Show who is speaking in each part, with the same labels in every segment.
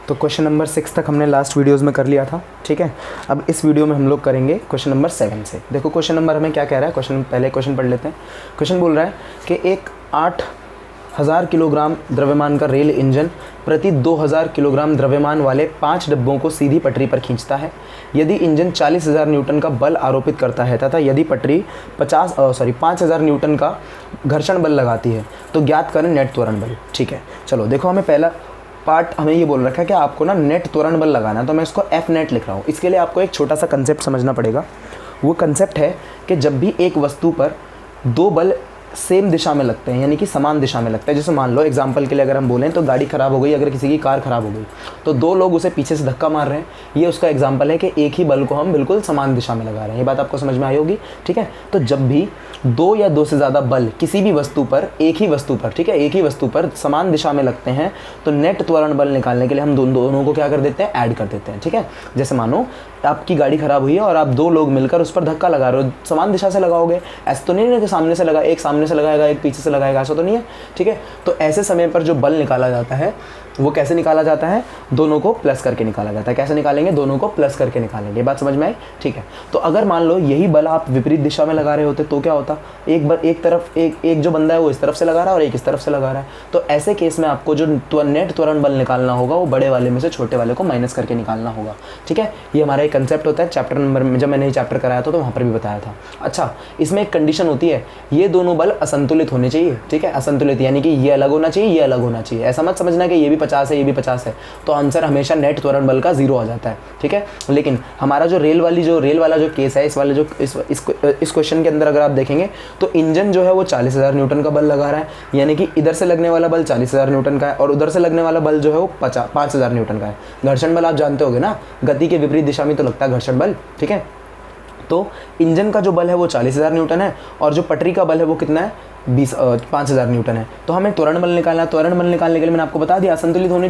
Speaker 1: तो question number 6 तक हमने लास्ट वीडियोस में कर लिया था, ठीक है। अब इस वीडियो में हम लोग करेंगे क्वेश्चन नंबर 7 से। देखो क्वेश्चन नंबर हमें क्या कह रहा है, पहले क्वेश्चन पढ़ लेते हैं। क्वेश्चन बोल रहा है कि एक 8000 किलोग्राम द्रव्यमान का रेल इंजन प्रति 2000 किलोग्राम द्रव्यमान वाले 5 डिब्बों को सीधी पटरी पर खींचता है। यदि इंजन 40,000 न्यूटन का बल आरोपित करता है तथा यदि पटरी 5000 न्यूटन का घर्षण बल लगाती है तो ज्ञात करें नेट त्वरण बल। ठीक है, चलो देखो हमें पहला पार्ट हमें ये बोल रखा है कि आपको ना नेट त्वरण बल लगाना है, तो मैं इसको एफ नेट लिख रहा हूँ। इसके लिए आपको एक छोटा सा कंसेप्ट समझना पड़ेगा। वो कंसेप्ट है कि जब भी एक वस्तु पर दो बल सेम दिशा में लगते हैं, यानी कि समान दिशा में लगता है, जैसे मान लो एग्जांपल के लिए अगर हम बोलें तो गाड़ी ख़राब हो गई, अगर किसी की कार ख़राब हो गई तो दो लोग उसे पीछे से धक्का मार रहे हैं, ये उसका एग्जांपल है कि एक ही बल को हम बिल्कुल समान दिशा में लगा रहे हैं। ये बात आपको समझ में आई होगी, ठीक है। तो जब भी दो या दो से ज़्यादा बल किसी भी वस्तु पर, एक ही वस्तु पर, ठीक है, एक ही वस्तु पर समान दिशा में लगते हैं तो नेट त्वरण बल निकालने के लिए हम दोनों को क्या कर देते हैं, ऐड कर देते हैं, ठीक है। जैसे मानो आपकी गाड़ी ख़राब हुई है और आप दो लोग मिलकर उस पर धक्का लगा रहे हो, समान दिशा से लगाओगे, ऐसा तो नहीं है कि सामने से लगा, एक सामने से लगाएगा एक पीछे से लगाएगा, ऐसा तो नहीं है, ठीक है। तो ऐसे समय पर जो बल निकाला जाता है वो कैसे निकाला जाता है, दोनों को प्लस करके निकाला जाता है। कैसे निकालेंगे, दोनों को प्लस करके निकालेंगे। बात समझ में आई, ठीक है। तो अगर मान लो यही बल आप विपरीत दिशा में लगा रहे होते तो क्या होता, एक तरफ एक जो बंदा है वो इस तरफ से लगा रहा है और एक इस तरफ से लगा रहा है, तो ऐसे केस में आपको जो नेट त्वरण बल निकालना होगा वो बड़े वाले में से छोटे वाले को माइनस करके निकालना होगा, ठीक है। ये हमारा एक कंसेप्ट होता है चैप्टर नंबर में, जब मैंने ये चैप्टर कराया था तो वहाँ पर भी बताया था। अच्छा, इसमें एक कंडीशन होती है, ये दोनों बल असंतुलित होने चाहिए, ठीक है। असंतुलित यानी कि ये अलग होना चाहिए, ये अलग होना चाहिए। ऐसा मत समझना कि ये भी 50 है ये भी 50 है, तो आंसर हमेशा नेट त्वरण बल का 0 आ जाता है, ठीक है। लेकिन हमारा जो रेल वाला जो केस है, इस क्वेश्चन के अंदर अगर आप देखेंगे तो इंजन जो है वो 40,000 न्यूटन का बल लगा रहा है, यानी कि इधर से लगने वाला बल 40,000 न्यूटन का है और उधर से लगने वाला बल जो है वो 5,000 न्यूटन का है। घर्षण बल आप जानते होगे ना, गति के विपरीत दिशा में तो लगता है घर्षण बल, ठीक है। तो इंजन का जो बल है वो 40,000 न्यूटन है और जो पटरी का बल है वो कितना है, 5,000 न्यूटन है। तो हमें त्वरण बल निकालना है। त्वरण बल निकालने के लिए मैंने आपको बता दिया असंतुलित होने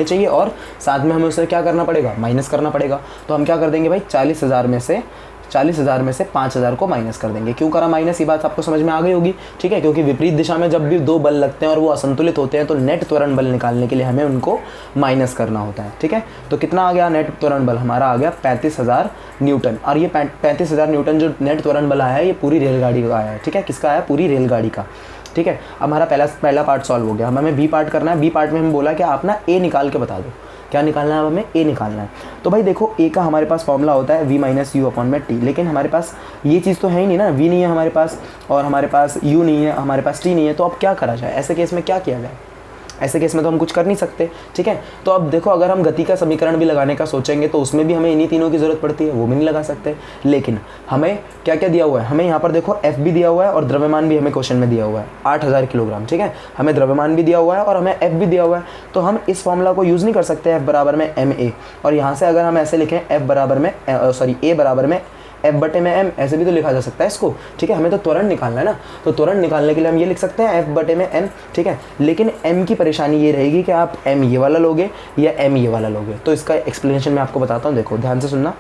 Speaker 1: चाहिए और साथ में हमें उसे क्या करना पड़ेगा, माइनस करना पड़ेगा। तो हम क्या कर देंगे भाई, 40,000 में से 5,000 को माइनस कर देंगे। क्यों करा माइनस, ये बात आपको समझ में आ गई होगी, ठीक है। क्योंकि विपरीत दिशा में जब भी दो बल लगते हैं और वो असंतुलित होते हैं तो नेट त्वरण बल निकालने के लिए हमें उनको माइनस करना होता है, ठीक है। तो कितना आ गया नेट त्वरण बल, हमारा आ गया 35,000 न्यूटन। और ये 35,000 न्यूटन जो नेट त्वरण बल आया है ये पूरी रेलगाड़ी का आया है, ठीक है। किसका आया, पूरी रेलगाड़ी का, ठीक है। अब हमारा पहला पार्ट सॉल्व हो गया। हमें बी पार्ट करना है। बी पार्ट में हम बोला कि आप ना ए निकाल के बता दो, क्या निकालना है, हमें ए निकालना है। तो भाई देखो ए का हमारे पास फॉर्मूला होता है v माइनस यू अपॉन में टी, लेकिन हमारे पास ये चीज़ तो है ही नहीं ना, v नहीं है हमारे पास और हमारे पास u नहीं है, हमारे पास t नहीं है। तो अब क्या करा जाए, ऐसे केस में क्या किया जाए, ऐसे केस में तो हम कुछ कर नहीं सकते, ठीक है। तो अब देखो अगर हम गति का समीकरण भी लगाने का सोचेंगे तो उसमें भी हमें इन्हीं तीनों की ज़रूरत पड़ती है, वो भी नहीं लगा सकते। लेकिन हमें क्या क्या दिया हुआ है, हमें यहाँ पर देखो f भी दिया हुआ है और द्रव्यमान भी हमें क्वेश्चन में दिया हुआ है 8,000 किलोग्राम, ठीक है। हमें द्रव्यमान भी दिया हुआ है और हमें f भी दिया हुआ है। तो हम इस फॉर्मूला को यूज़ नहीं कर सकते, f बराबर में ma, और यहाँ से अगर हम ऐसे लिखें a बराबर में f बटे में m, ऐसे भी तो लिखा जा सकता है इसको, ठीक है। हमें तो त्वरण निकालना है ना, तो त्वरण निकालने के लिए हम ये लिख सकते हैं f बटे में m, ठीक है। लेकिन m की परेशानी ये रहेगी कि आप m ये वाला लोगे या m ये वाला लोगे। तो इसका एक्सप्लेनेशन मैं आपको बताता हूँ, देखो ध्यान से सुनना।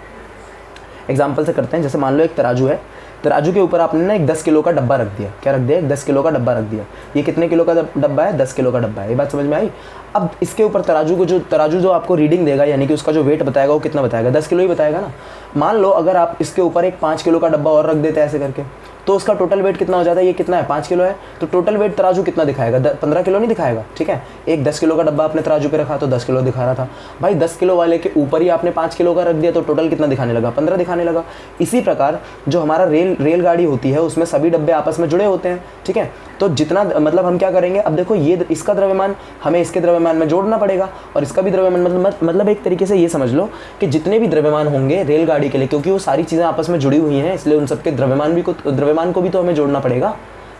Speaker 1: एग्जाम्पल से करते हैं। जैसे मान लो एक तराजू है, तराजू के ऊपर आपने ना एक 10 किलो का डब्बा रख दिया। क्या रख दिया, एक 10 किलो का डब्बा रख दिया। ये कितने किलो का डब्बा है, 10 किलो का डब्बा है। ये बात समझ में आई। अब इसके ऊपर तराजू जो आपको रीडिंग देगा, यानी कि उसका जो वेट बताएगा वो कितना बताएगा, 10 किलो ही बताएगा ना। मान लो अगर आप इसके ऊपर एक 5 किलो का डब्बा और रख देते हैं ऐसे करके, तो उसका टोटल वेट कितना हो जाता है, ये कितना है, 5 किलो है, तो टोटल वेट तराजू कितना दिखाएगा, 15 किलो नहीं दिखाएगा, ठीक है। एक 10 किलो का डब्बा आपने तराजू पे रखा तो 10 किलो दिखा रहा था भाई, 10 किलो वाले के ऊपर ही आपने 5 किलो का रख दिया तो टोटल कितना दिखाने लगा, 15 दिखाने लगा। इसी प्रकार जो हमारा रेलगाड़ी होती है उसमें सभी डब्बे आपस में जुड़े होते हैं, ठीक है। तो जितना मतलब हम क्या करेंगे, अब देखो ये इसका द्रव्यमान हमें इसके द्रव्यमान में जोड़ना पड़ेगा और इसका भी द्रव्यमान, मतलब एक तरीके से ये समझ लो कि जितने भी द्रव्यमान होंगे रेलगाड़ी के लिए, क्योंकि वो सारी चीज़ें आपस में जुड़ी हुई हैं, इसलिए उन सबके द्रव्यमान को भी तो हमें जोड़ना पड़ेगा।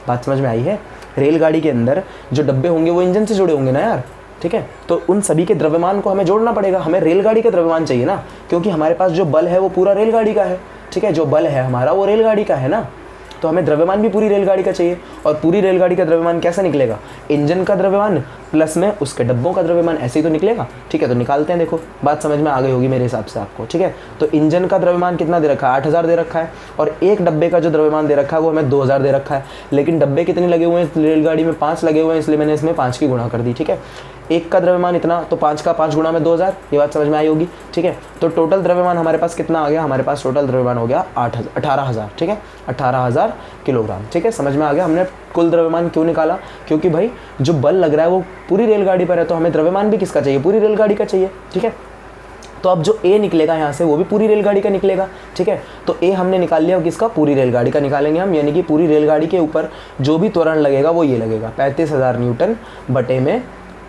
Speaker 1: बात समझ में आई है। रेलगाड़ी के अंदर जो डब्बे होंगे वो इंजन से जुड़े होंगे ना यार, ठीक है। तो उन सभी के द्रव्यमान को हमें जोड़ना पड़ेगा। हमें रेलगाड़ी का द्रव्यमान चाहिए ना, क्योंकि हमारे पास जो बल है वो पूरा रेलगाड़ी का है, ठीक है। जो बल है हमारा वो रेलगाड़ी का है ना, तो हमें द्रव्यमान भी पूरी रेलगाड़ी का चाहिए। और पूरी रेलगाड़ी का द्रव्यमान कैसे निकलेगा, इंजन का द्रव्यमान प्लस में उसके डब्बों का द्रव्यमान, ऐसे ही तो निकलेगा। ठीक है, तो निकालते हैं। देखो बात समझ में आ गई होगी मेरे हिसाब से आपको। ठीक है, तो इंजन का द्रव्यमान कितना दे रखा है, 8000 दे रखा है, और एक डब्बे का जो द्रव्यमान दे रखा है वो हमें 2000 दे रखा है। लेकिन डब्बे कितने लगे हुए हैं रेलगाड़ी में, 5 लगे हुए हैं, इसलिए मैंने इसमें 5 की गुणा कर दी। ठीक है, एक का द्रव्यमान इतना, तो 5 का 5 गुणा में 2000, ये बात समझ में आई होगी। ठीक है, तो टोटल द्रव्यमान हमारे पास कितना आ गया, हमारे पास टोटल द्रव्यमान हो गया 18,000। ठीक है, 18,000 किलोग्राम। ठीक है, समझ में आ गया। हमने कुल द्रव्यमान क्यों निकाला, क्योंकि भाई जो बल लग रहा है वो पूरी रेलगाड़ी पर है, तो हमें द्रव्यमान भी किसका चाहिए, पूरी रेलगाड़ी का चाहिए। ठीक है, तो अब जो ए निकलेगा यहाँ से वो भी पूरी रेलगाड़ी का निकलेगा। ठीक है, तो ए हमने निकाल लिया, किसका, पूरी रेलगाड़ी का निकालेंगे हम, यानी कि पूरी रेलगाड़ी के ऊपर जो भी त्वरण लगेगा वो ये लगेगा 35,000 न्यूटन बटे में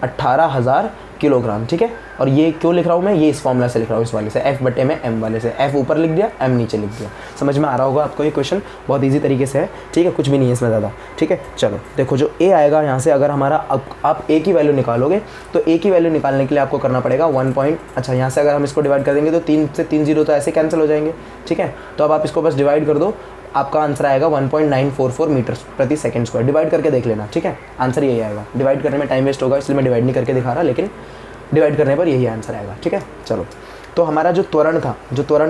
Speaker 1: 18,000 किलोग्राम। ठीक है, और ये क्यों लिख रहा हूँ मैं, ये इस फॉर्मूला से लिख रहा हूँ, इस वाले से, एफ बटे में एम वाले से। एफ ऊपर लिख दिया, एम नीचे लिख दिया। समझ में आ रहा होगा आपको, ये क्वेश्चन बहुत इजी तरीके से है। ठीक है, कुछ भी नहीं है इसमें ज़्यादा। ठीक है, चलो देखो जो ए आएगा यहाँ से, अगर हमारा आप ए की वैल्यू निकालोगे तो ए की वैल्यू निकालने के लिए आपको करना पड़ेगा 1 अच्छा यहाँ से अगर हम इसको डिवाइड कर देंगे तो 3 से 3 जीरो तो ऐसे कैंसिल हो जाएंगे। ठीक है, तो अब आप इसको बस डिवाइड कर दो, आपका आंसर आएगा 1.944 मीटर प्रति सेकंड स्क्वायर। डिवाइड करके देख लेना। ठीक है, आंसर यही आएगा। डिवाइड करने में टाइम वेस्ट होगा, इसलिए मैं डिवाइड नहीं करके दिखा रहा, लेकिन डिवाइड करने पर यही आंसर आएगा। ठीक है, चलो तो हमारा जो त्वरण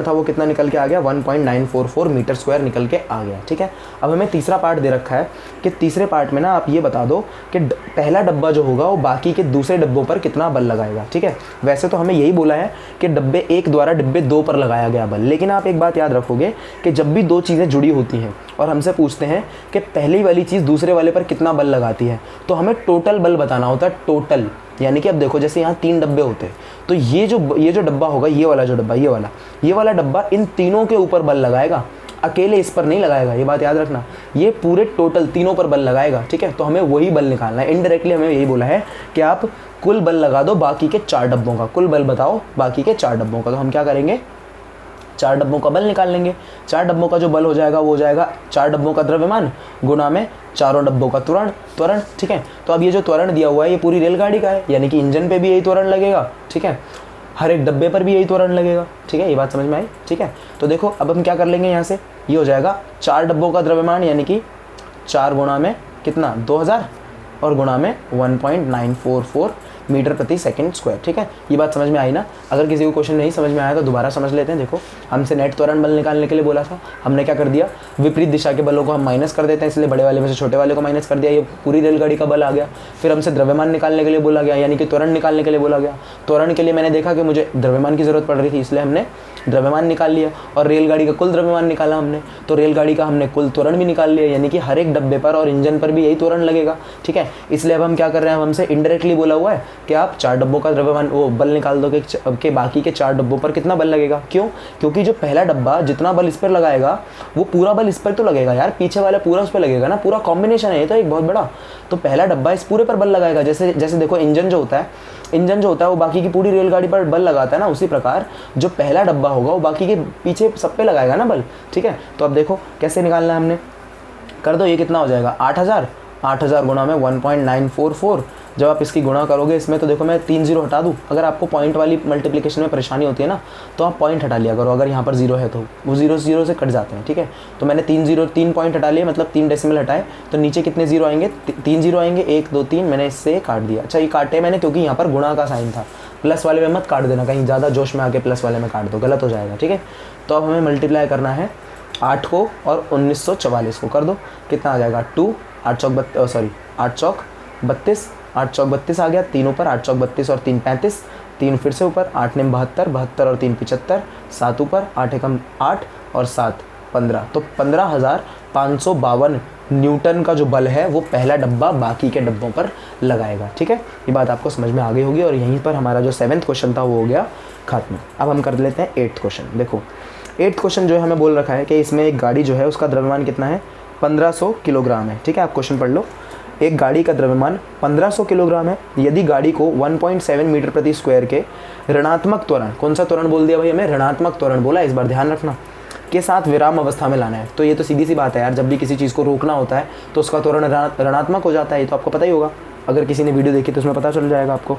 Speaker 1: था वो कितना निकल के आ गया, 1.944 मीटर स्क्वायर निकल के आ गया। ठीक है, अब हमें तीसरा पार्ट दे रखा है कि तीसरे पार्ट में ना आप ये बता दो कि पहला डब्बा जो होगा वो बाकी के दूसरे डब्बों पर कितना बल लगाएगा। ठीक है, वैसे तो हमें यही बोला है कि डब्बे 1 द्वारा डब्बे 2 पर लगाया गया बल, लेकिन आप एक बात याद रखोगे कि जब भी दो चीज़ें जुड़ी होती हैं और हमसे पूछते हैं कि पहली वाली चीज़ दूसरे वाले पर कितना बल लगाती है, तो हमें टोटल बल बताना होता है, टोटल। यानी कि अब देखो जैसे यहाँ 3 डब्बे होते हैं, तो ये जो डब्बा होगा, ये वाला जो डब्बा, ये वाला डब्बा इन तीनों के ऊपर बल लगाएगा, अकेले इस पर नहीं लगाएगा। ये बात याद रखना, ये पूरे टोटल तीनों पर बल लगाएगा। ठीक है, तो हमें वही बल निकालना है। इनडायरेक्टली हमें यही बोला है कि आप कुल बल लगा दो बाकी के 4 डब्बों का, कुल बल बताओ बाकी के 4 डब्बों का। तो हम क्या करेंगे, 4 डब्बों का बल निकाल लेंगे। 4 डब्बों का जो बल हो जाएगा वो हो जाएगा 4 डब्बों का द्रव्यमान गुणा में 4 डब्बों का त्वरण। ठीक है, तो अब ये जो त्वरण दिया हुआ है ये पूरी रेलगाड़ी का है, यानी कि इंजन पे भी यही त्वरण लगेगा। ठीक है, हर एक डब्बे पर भी यही त्वरण लगेगा। ठीक है, ये बात समझ में आई। ठीक है, तो देखो अब हम क्या कर लेंगे, यहाँ से ये हो जाएगा 4 डब्बों का द्रव्यमान, यानी कि 4 गुणा में कितना, 2000 और गुणा में 1.944 मीटर प्रति सेकंड स्क्वायर। ठीक है, ये बात समझ में आई ना। अगर किसी को क्वेश्चन नहीं समझ में आया तो दोबारा समझ लेते हैं। देखो हमसे नेट त्वरण बल निकालने के लिए बोला था, हमने क्या कर दिया, विपरीत दिशा के बलों को हम माइनस कर देते हैं, इसलिए बड़े वाले में से छोटे वाले को माइनस कर दिया, ये पूरी रेलगाड़ी का बल आ गया। फिर हमसे द्रव्यमान निकालने के लिए बोला गया, यानी कि त्वरण निकालने के लिए बोला गया। त्वरण के लिए मैंने देखा कि मुझे द्रव्यमान की जरूरत पड़ रही थी, इसलिए हमने द्रव्यमान निकाल लिया, और रेलगाड़ी का कुल द्रव्यमान निकाला हमने, तो रेलगाड़ी का हमने कुल त्वरण भी निकाल लिया, यानी कि हर एक डब्बे पर और इंजन पर भी यही त्वरण लगेगा। ठीक है, इसलिए अब हम क्या कर रहे हैं, हमसे इनडायरेक्टली बोला हुआ है कि आप 4 डब्बों का द्रव्यमान वो बल निकाल दो कि बाकी के 4 डब्बों पर कितना बल लगेगा। क्यों, क्योंकि जो पहला डब्बा जितना बल इस पर लगाएगा वो पूरा बल इस पर तो लगेगा यार, पीछे वाला पूरा उस पर लगेगा ना, पूरा कॉम्बिनेशन है ये तो एक बहुत बड़ा। तो पहला डब्बा इस पूरे पर बल लगाएगा, जैसे देखो इंजन जो होता है वो बाकी की पूरी रेलगाड़ी पर बल लगाता है ना, उसी प्रकार जो पहला डब्बा होगा वो बाकी के पीछे सब पे लगाएगा ना बल। ठीक है, तो अब देखो कैसे निकालना है, हमने कर दो, ये कितना हो जाएगा 8000 गुणा में 1.944। जब आप इसकी गुणा करोगे इसमें, तो देखो मैं 3 जीरो हटा दूँ, अगर आपको पॉइंट वाली मल्टीप्लिकेशन में परेशानी होती है ना तो आप पॉइंट हटा लिया करो, अगर यहाँ पर 0 है तो वो 0 से कट जाते हैं। ठीक है, तो मैंने 3 पॉइंट हटा लिए, मतलब 3 डेसिमल हटाए, तो नीचे कितने जीरो आएंगे, 3 जीरो आएंगे, 1 2 3, मैंने इससे काट दिया। अच्छा ये काटे मैंने क्योंकि यहाँ पर गुणा का साइन था, प्लस वाले में मत काट देना, कहीं ज़्यादा जोश में आके प्लस वाले में काट दो, गलत हो जाएगा। ठीक है, तो अब हमें मल्टीप्लाई करना है 8 को और 1944 को, कर दो, कितना आ जाएगा 2 8 चौक 32, 8 चौक 32 आ गया, तीन ऊपर 8 चौक 32 और 3 35, 3 फिर से ऊपर, 8 ने 72 और 3 75, 7 ऊपर, 8 एकम 8 और 7 15, तो 15,552 न्यूटन का जो बल है वो पहला डब्बा बाकी के डब्बों पर लगाएगा। ठीक है, ये बात आपको समझ में आ गई होगी, और यहीं पर हमारा जो 7th क्वेश्चन था वो हो गया खत्म। अब हम कर लेते हैं 8th क्वेश्चन। देखो 8th क्वेश्चन जो है हमें बोल रखा है कि इसमें एक गाड़ी जो है उसका द्रव्यमान कितना है, 1500 किलोग्राम है। ठीक है, आप क्वेश्चन पढ़ लो। एक गाड़ी का द्रव्यमान 1500 किलोग्राम है, यदि गाड़ी को 1.7 मीटर प्रति स्क्वायर के ऋणात्मक त्वरण, कौन सा त्वरण बोल दिया भाई हमें, ऋणात्मक त्वरण बोला, इस बार ध्यान रखना, के साथ विराम अवस्था में लाना है। तो ये तो सीधी सी बात है यार, जब भी किसी चीज़ को रोकना होता है तो उसका त्वरण ऋणात्मक हो जाता है, ये तो आपको पता ही होगा, अगर किसी ने वीडियो देखी तो उसमें पता चल जाएगा आपको।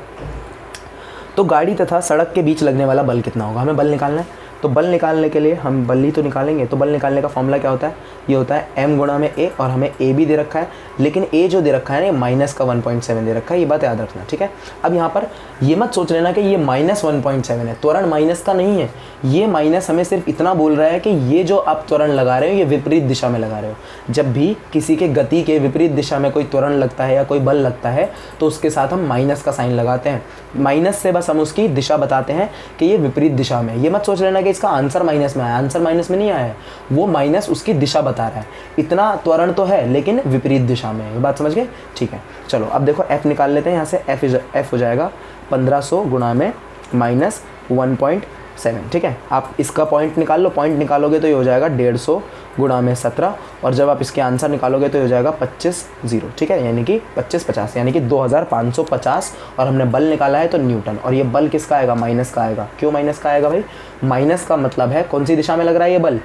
Speaker 1: तो गाड़ी तथा सड़क के बीच लगने वाला बल कितना होगा, हमें बल निकालना है। तो बल निकालने के लिए हम बल ही तो निकालेंगे, तो बल निकालने का फॉर्मूला क्या होता है, ये होता है m गुणा में a, और हमें a भी दे रखा है, लेकिन a जो दे रखा है ना माइनस का 1.7 दे रखा है, ये बात याद रखना, ठीक है। अब यहाँ पर ये मत सोच लेना कि ये माइनस 1.7 है, त्वरण माइनस का नहीं है, ये माइनस हमें सिर्फ इतना बोल रहा है कि ये जो आप त्वरण लगा रहे हो ये विपरीत दिशा में लगा रहे हो। जब भी किसी के गति के विपरीत दिशा में कोई त्वरण लगता है या कोई बल लगता है तो उसके साथ हम माइनस का साइन लगाते हैं, माइनस से बस हम उसकी दिशा बताते हैं कि ये विपरीत दिशा में। ये मत सोच लेना कि इसका आंसर माइनस में आया, आंसर माइनस में नहीं आया है, वो माइनस उसकी दिशा बता रहा है। इतना त्वरण तो है लेकिन विपरीत दिशा में, ये बात समझ गए, ठीक है। चलो अब देखो f निकाल लेते हैं, यहाँ से f हो जाएगा 1500 गुणा में माइनस 1.7, ठीक है। आप इसका पॉइंट निकाल लो, पॉइंट निकालोगे तो ये हो जाएगा 150 गुणा में 17, और जब आप इसके आंसर निकालोगे तो ये हो जाएगा 25 0, ठीक है, यानी कि 25 50 यानी कि 2550, और हमने बल निकाला है तो न्यूटन। और ये बल किसका आएगा, माइनस का आएगा। क्यों माइनस का आएगा भाई, माइनस का मतलब है कौन सी दिशा में लग रहा है ये बल,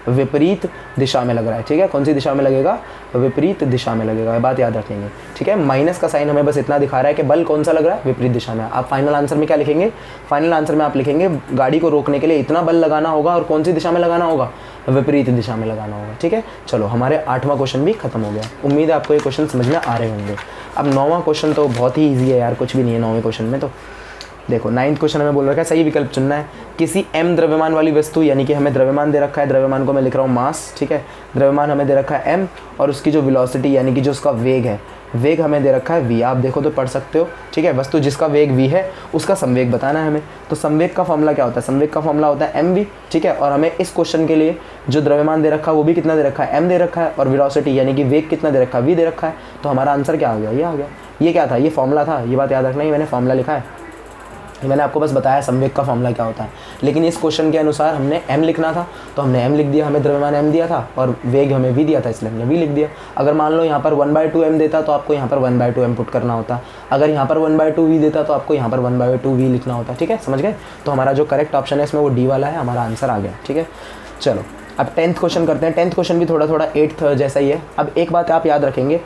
Speaker 1: विपरीत दिशा में लग रहा है, ठीक है। कौन सी दिशा में लगेगा, विपरीत दिशा में लगेगा, ये बात याद रखेंगे, ठीक है। माइनस का साइन हमें बस इतना दिखा रहा है कि बल कौन सा लग रहा है, विपरीत दिशा में। आप फाइनल आंसर में क्या लिखेंगे, फाइनल आंसर में आप लिखेंगे गाड़ी को रोकने के लिए इतना बल लगाना होगा, और कौन सी दिशा में लगाना होगा, विपरीत दिशा में लगाना होगा, ठीक है। चलो हमारे 8वां क्वेश्चन भी खत्म हो गया। उम्मीद है आपको ये क्वेश्चन समझ में आ रहे होंगे। अब 9वां क्वेश्चन तो बहुत ही ईजी है यार, कुछ भी नहीं है 9वें क्वेश्चन में। तो देखो 9th क्वेश्चन हमें बोल रखा है सही विकल्प चुनना है। किसी m द्रव्यमान वाली वस्तु, यानी कि हमें द्रव्यमान दे रखा है, द्रव्यमान को मैं लिख रहा हूँ मास, ठीक है। द्रव्यमान हमें दे रखा है m, और उसकी जो वेलोसिटी यानी कि जो उसका वेग है, वेग हमें दे रखा है v। आप देखो तो पढ़ सकते हो, ठीक है। वस्तु जिसका वेग v है उसका संवेग बताना है हमें। तो संवेग का फॉर्मूला क्या होता है, संवेग का फॉर्मूला होता है mv, ठीक है। और हमें इस क्वेश्चन के लिए जो द्रव्यमान दे रखा है वो भी कितना दे रखा है, m दे रखा है, और वेलोसिटी यानी कि वेग कितना दे रखा है, v दे रखा है। तो हमारा आंसर क्या आ गया, ये आ गया। ये क्या था, ये फॉर्मूला था, ये बात याद रखना, ही मैंने फॉर्मूला लिखा है, मैंने आपको बस बताया संवेग का फॉर्मूला क्या होता है। लेकिन इस क्वेश्चन के अनुसार हमने m लिखना था तो हमने m लिख दिया, हमें द्रव्यमान m दिया था और वेग हमें v दिया था, इसलिए हमने v लिख दिया। अगर मान लो यहाँ पर 1/2 m देता तो आपको यहाँ पर 1/2 m पुट करना होता, अगर यहाँ पर 1/2 v देता तो आपको यहाँ पर 1/2 v लिखना होता, ठीक है, समझ गए। तो हमारा जो करेक्ट ऑप्शन है इसमें वो डी वाला है, हमारा आंसर आ गया, ठीक है। चलो अब 10th क्वेश्चन करते हैं। 10th क्वेश्चन भी थोड़ा 8th जैसा ही है। अब एक बात आप याद रखेंगे,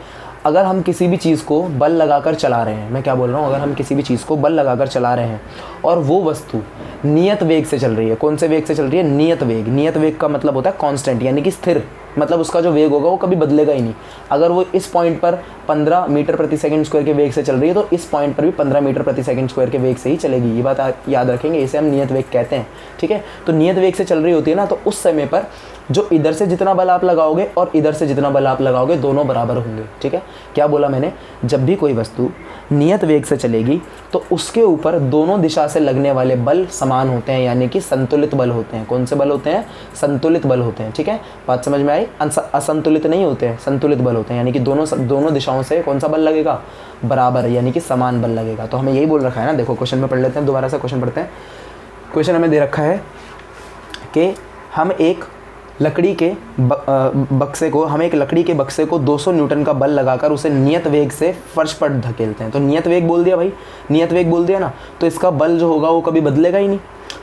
Speaker 1: अगर हम किसी भी चीज़ को बल लगाकर चला रहे हैं, मैं क्या बोल रहा हूँ, अगर हम किसी भी चीज़ को बल लगाकर चला रहे हैं और वो वस्तु नियत वेग से चल रही है, कौन से वेग से चल रही है, नियत वेग। नियत वेग का मतलब होता है कांस्टेंट, यानी कि स्थिर, मतलब उसका जो वेग होगा वो कभी बदलेगा ही नहीं। अगर वो इस पॉइंट पर 15 मीटर प्रति सेकंड स्क्वायर के वेग से चल रही है तो इस पॉइंट पर भी 15 मीटर प्रति सेकंड स्क्वायर के वेग से ही चलेगी, ये बात याद रखेंगे, इसे हम नियत वेग कहते हैं, ठीक है। तो नियत वेग से चल रही होती है ना, तो उस समय पर जो इधर से जितना बल आप लगाओगे और इधर से जितना बल आप लगाओगे दोनों बराबर होंगे, ठीक है। क्या बोला मैंने, जब भी कोई वस्तु नियत वेग से चलेगी तो उसके ऊपर दोनों दिशा से लगने वाले बल समान होते हैं, यानी कि संतुलित बल होते हैं। कौन से बल होते हैं, संतुलित बल होते हैं, ठीक है। बात समझ में आई, असंतुलित नहीं होते हैं, संतुलित बल होते हैं, यानी कि दोनों दिशाओं से कौन सा बल लगेगा, बराबर, यानी कि समान बल लगेगा। तो हमें यही बोल रखा है ना, देखो क्वेश्चन में पढ़ लेते हैं, दोबारा से क्वेश्चन पढ़ते हैं। क्वेश्चन हमें दे रखा है कि हम एक लकड़ी के बक्से को 200 न्यूटन का बल लगाकर उसे नियत वेग से फर्श पर धकेलते हैं। तो नियत वेग बोल दिया भाई, नियत वेग बोल दिया ना, तो इसका बल जो होगा वो कभी बदलेगा ही नहीं।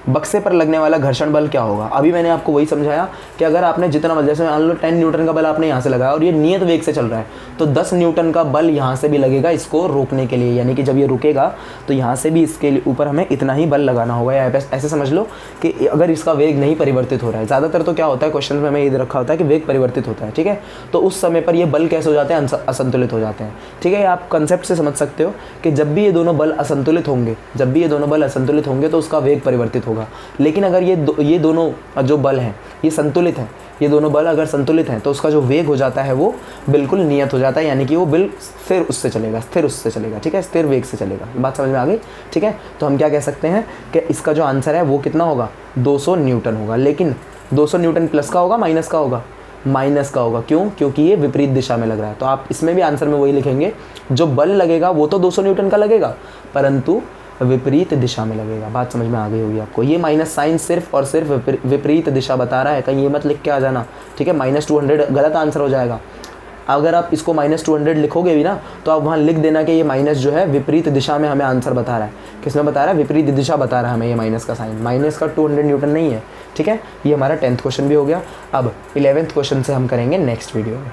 Speaker 1: बक्से पर लगने वाला घर्षण बल क्या होगा, अभी मैंने आपको वही समझाया कि अगर आपने जितना बल, जैसे मान लो 10 न्यूटन का बल आपने यहाँ से लगाया और ये नियत वेग से चल रहा है तो 10 न्यूटन का बल यहाँ से भी लगेगा इसको रोकने के लिए, यानी कि जब ये रुकेगा तो यहाँ से भी इसके ऊपर हमें इतना ही बल लगाना होगा। या ऐसे समझ लो कि अगर इसका वेग नहीं परिवर्तित हो रहा है, ज़्यादातर तो क्या होता है क्वेश्चन में हमें ये रखा होता है कि वेग परिवर्तित होता है, ठीक है, तो उस समय पर ये बल कैसे हो जाते हैं, असंतुलित हो जाते हैं, ठीक है। आप कंसेप्ट से समझ सकते हो कि जब भी ये दोनों बल असंतुलित होंगे तो उसका वेग परिवर्तित होगा। लेकिन अगर ये दोनों जो बल हैं ये संतुलित हैं, ये दोनों बल अगर संतुलित हैं तो उसका जो वेग हो जाता है वो बिल्कुल नियत हो जाता है, यानी कि वो स्थिर उससे चलेगा, ठीक है, स्थिर वेग से चलेगा। बात समझ में आ गई, ठीक है। तो हम क्या कह सकते हैं कि इसका जो आंसर है वो कितना होगा, 200 न्यूटन होगा। लेकिन 200 न्यूटन प्लस का होगा, माइनस का होगा, माइनस का होगा। क्यों, क्योंकि ये विपरीत दिशा में लग रहा है। तो आप इसमें भी आंसर में वही लिखेंगे, जो बल लगेगा वो तो 200 न्यूटन का लगेगा परंतु विपरीत दिशा में लगेगा। बात समझ में आ गई होगी आपको। ये माइनस साइन सिर्फ और सिर्फ विपरीत दिशा बता रहा है, कहीं ये मत लिख के आ जाना, ठीक है। -200 गलत आंसर हो जाएगा। अगर आप इसको -200 लिखोगे भी ना तो आप वहाँ लिख देना कि ये माइनस जो है विपरीत दिशा में हमें आंसर बता रहा है। किसमें बता रहा है, विपरीत दिशा बता रहा है हमें ये माइनस का साइन, माइनस का 200 न्यूटन नहीं है, ठीक है। ये हमारा 10th क्वेश्चन भी हो गया। अब 11th क्वेश्चन से हम करेंगे नेक्स्ट वीडियो में।